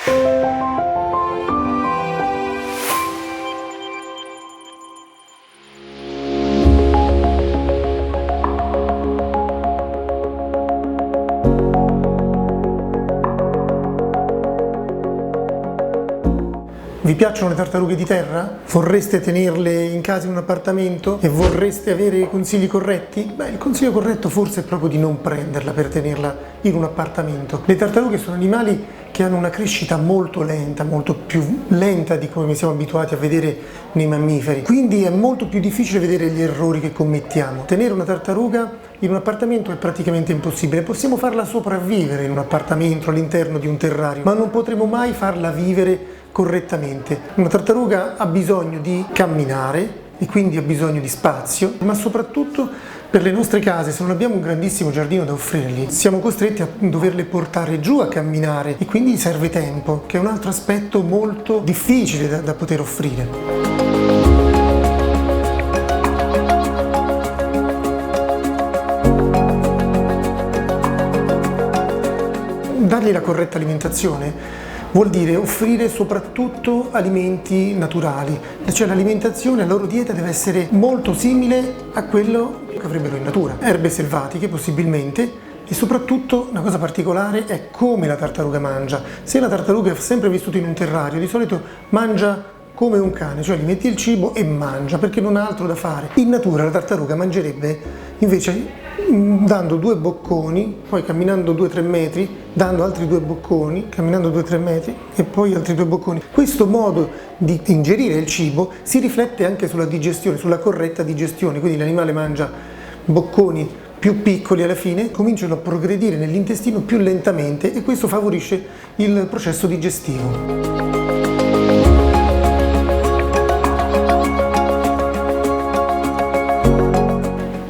Vi piacciono le tartarughe di terra? Vorreste tenerle in casa in un appartamento e vorreste avere i consigli corretti? Beh, il consiglio corretto forse è proprio di non prenderla per tenerla in un appartamento. Le tartarughe sono animali che hanno una crescita molto più lenta di come siamo abituati a vedere nei mammiferi. Quindi è molto più difficile vedere gli errori che commettiamo. Tenere una tartaruga in un appartamento è praticamente impossibile. Possiamo farla sopravvivere in un appartamento all'interno di un terrario, ma non potremo mai farla vivere correttamente. Una tartaruga ha bisogno di camminare e quindi ha bisogno di spazio, ma soprattutto per le nostre case, se non abbiamo un grandissimo giardino da offrirgli, siamo costretti a doverle portare giù a camminare e quindi serve tempo, che è un altro aspetto molto difficile da poter offrire. Dargli la corretta alimentazione vuol dire offrire soprattutto alimenti naturali, cioè l'alimentazione, la loro dieta deve essere molto simile a quello che avrebbero in natura. Erbe selvatiche possibilmente, e soprattutto una cosa particolare è come la tartaruga mangia. Se la tartaruga ha sempre vissuto in un terrario, di solito mangia come un cane, cioè gli metti il cibo e mangia perché non ha altro da fare. In natura la tartaruga mangerebbe invece dando 2 bocconi, poi camminando 2-3 metri, dando altri 2 bocconi, camminando 2-3 metri e poi altri 2 bocconi. Questo modo di ingerire il cibo si riflette anche sulla digestione, sulla corretta digestione, quindi l'animale mangia bocconi più piccoli alla fine, cominciano a progredire nell'intestino più lentamente e questo favorisce il processo digestivo.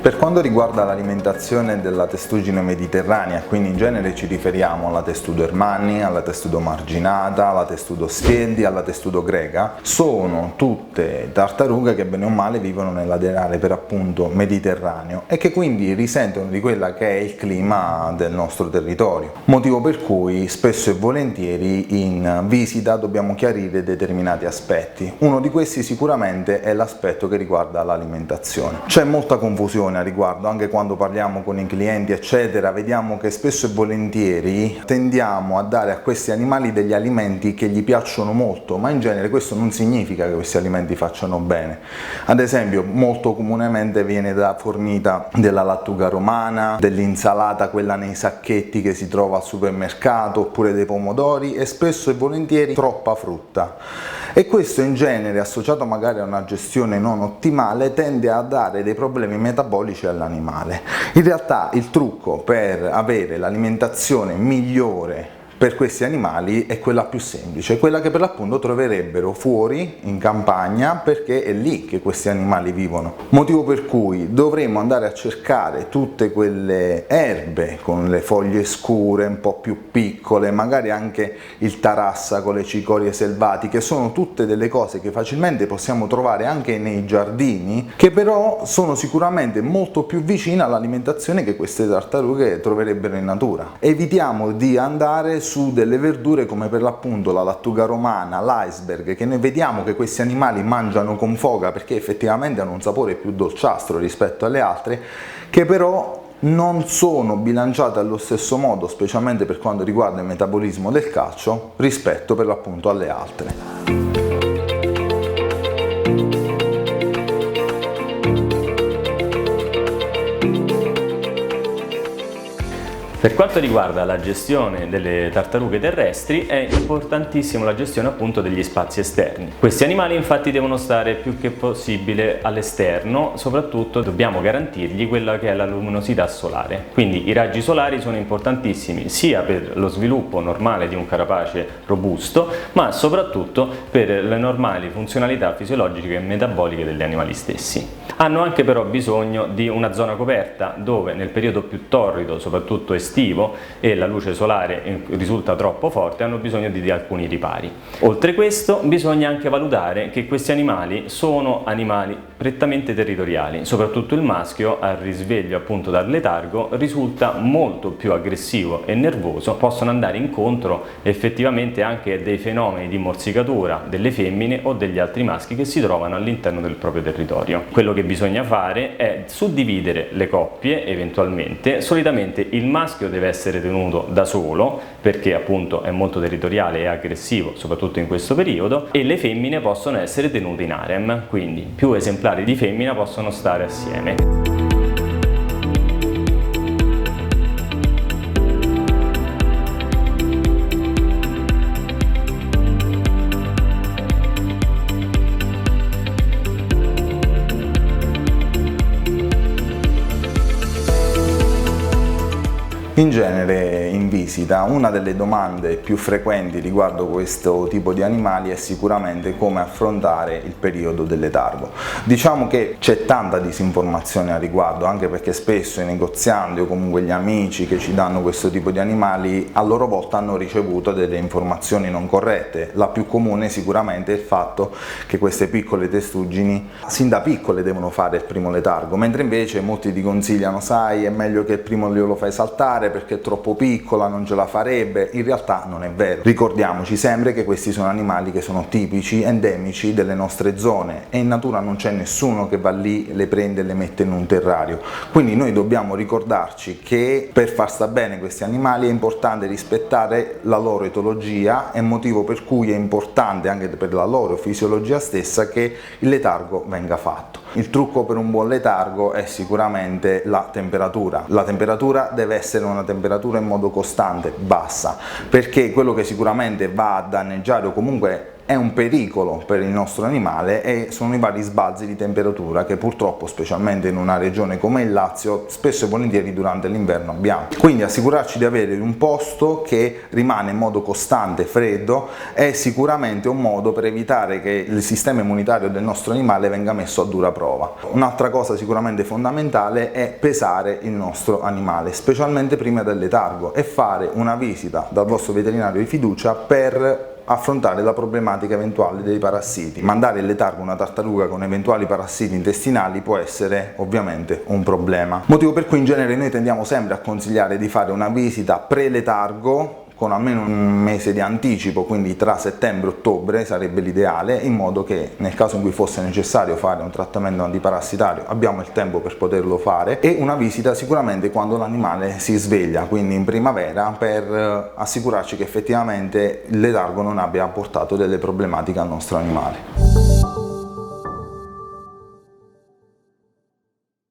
Per quanto riguarda l'alimentazione della testuggine mediterranea, quindi in genere ci riferiamo alla testudo ermanni, alla testudo marginata, alla testudo sfieldi, alla testudo greca, sono tutte tartarughe che bene o male vivono nell'areale per appunto mediterraneo e che quindi risentono di quella che è il clima del nostro territorio, motivo per cui spesso e volentieri in visita dobbiamo chiarire determinati aspetti. Uno di questi sicuramente è l'aspetto che riguarda l'alimentazione. C'è molta confusione a riguardo, anche quando parliamo con i clienti eccetera, vediamo che spesso e volentieri tendiamo a dare a questi animali degli alimenti che gli piacciono molto, ma in genere questo non significa che questi alimenti facciano bene. Ad esempio molto comunemente viene fornita della lattuga romana, dell'insalata quella nei sacchetti che si trova al supermercato, oppure dei pomodori e spesso e volentieri troppa frutta, e questo in genere associato magari a una gestione non ottimale tende a dare dei problemi metabolici all'animale. In realtà il trucco per avere l'alimentazione migliore per questi animali è quella più semplice, quella che per l'appunto troverebbero fuori in campagna, perché è lì che questi animali vivono, motivo per cui dovremo andare a cercare tutte quelle erbe con le foglie scure, un po' più piccole, magari anche il tarassa con le cicorie selvatiche, sono tutte delle cose che facilmente possiamo trovare anche nei giardini, che però sono sicuramente molto più vicine all'alimentazione che queste tartarughe troverebbero in natura. Evitiamo di andare su delle verdure come per l'appunto la lattuga romana, l'iceberg, che noi vediamo che questi animali mangiano con foga perché effettivamente hanno un sapore più dolciastro rispetto alle altre, che però non sono bilanciate allo stesso modo, specialmente per quanto riguarda il metabolismo del calcio, rispetto per l'appunto alle altre. Per quanto riguarda la gestione delle tartarughe terrestri è importantissimo la gestione appunto degli spazi esterni. Questi animali infatti devono stare più che possibile all'esterno, soprattutto dobbiamo garantirgli quella che è la luminosità solare. Quindi i raggi solari sono importantissimi sia per lo sviluppo normale di un carapace robusto, ma soprattutto per le normali funzionalità fisiologiche e metaboliche degli animali stessi. Hanno anche però bisogno di una zona coperta dove nel periodo più torrido, soprattutto estivo, estivo e la luce solare risulta troppo forte, hanno bisogno di alcuni ripari. Oltre questo bisogna anche valutare che questi animali sono animali prettamente territoriali, soprattutto il maschio al risveglio appunto dal letargo risulta molto più aggressivo e nervoso, possono andare incontro effettivamente anche a dei fenomeni di morsicatura delle femmine o degli altri maschi che si trovano all'interno del proprio territorio. Quello che bisogna fare è suddividere le coppie eventualmente, solitamente il maschio deve essere tenuto da solo perché appunto è molto territoriale e aggressivo soprattutto in questo periodo, e le femmine possono essere tenute in harem, quindi più esemplari di femmina possono stare assieme. In genere in visita una delle domande più frequenti riguardo questo tipo di animali è sicuramente come affrontare il periodo del letargo. Diciamo che c'è tanta disinformazione a riguardo, anche perché spesso i negozianti o comunque gli amici che ci danno questo tipo di animali a loro volta hanno ricevuto delle informazioni non corrette. La più comune sicuramente è il fatto che queste piccole testuggini sin da piccole devono fare il primo letargo, mentre invece molti ti consigliano, sai, è meglio che il primo glielo fai saltare perché è troppo piccola, non ce la farebbe. In realtà non è vero. Ricordiamoci sempre che questi sono animali che sono tipici, endemici delle nostre zone e in natura non c'è nessuno che va lì, le prende e le mette in un terrario. Quindi noi dobbiamo ricordarci che per far sta bene questi animali è importante rispettare la loro etologia, è motivo per cui è importante anche per la loro fisiologia stessa che il letargo venga fatto. Il trucco per un buon letargo è sicuramente la temperatura. La temperatura deve essere una temperatura in modo costante, bassa, perché quello che sicuramente va a danneggiare o comunque è un pericolo per il nostro animale e sono i vari sbalzi di temperatura che purtroppo, specialmente in una regione come il Lazio, spesso e volentieri durante l'inverno abbiamo. Quindi assicurarci di avere un posto che rimane in modo costante freddo è sicuramente un modo per evitare che il sistema immunitario del nostro animale venga messo a dura prova. Un'altra cosa sicuramente fondamentale è pesare il nostro animale, specialmente prima del letargo, e fare una visita dal vostro veterinario di fiducia per affrontare la problematica eventuale dei parassiti. Mandare in letargo una tartaruga con eventuali parassiti intestinali può essere ovviamente un problema, motivo per cui in genere noi tendiamo sempre a consigliare di fare una visita pre-letargo con almeno un mese di anticipo, quindi tra settembre e ottobre sarebbe l'ideale, in modo che nel caso in cui fosse necessario fare un trattamento antiparassitario abbiamo il tempo per poterlo fare, e una visita sicuramente quando l'animale si sveglia, quindi in primavera, per assicurarci che effettivamente il letargo non abbia portato delle problematiche al nostro animale.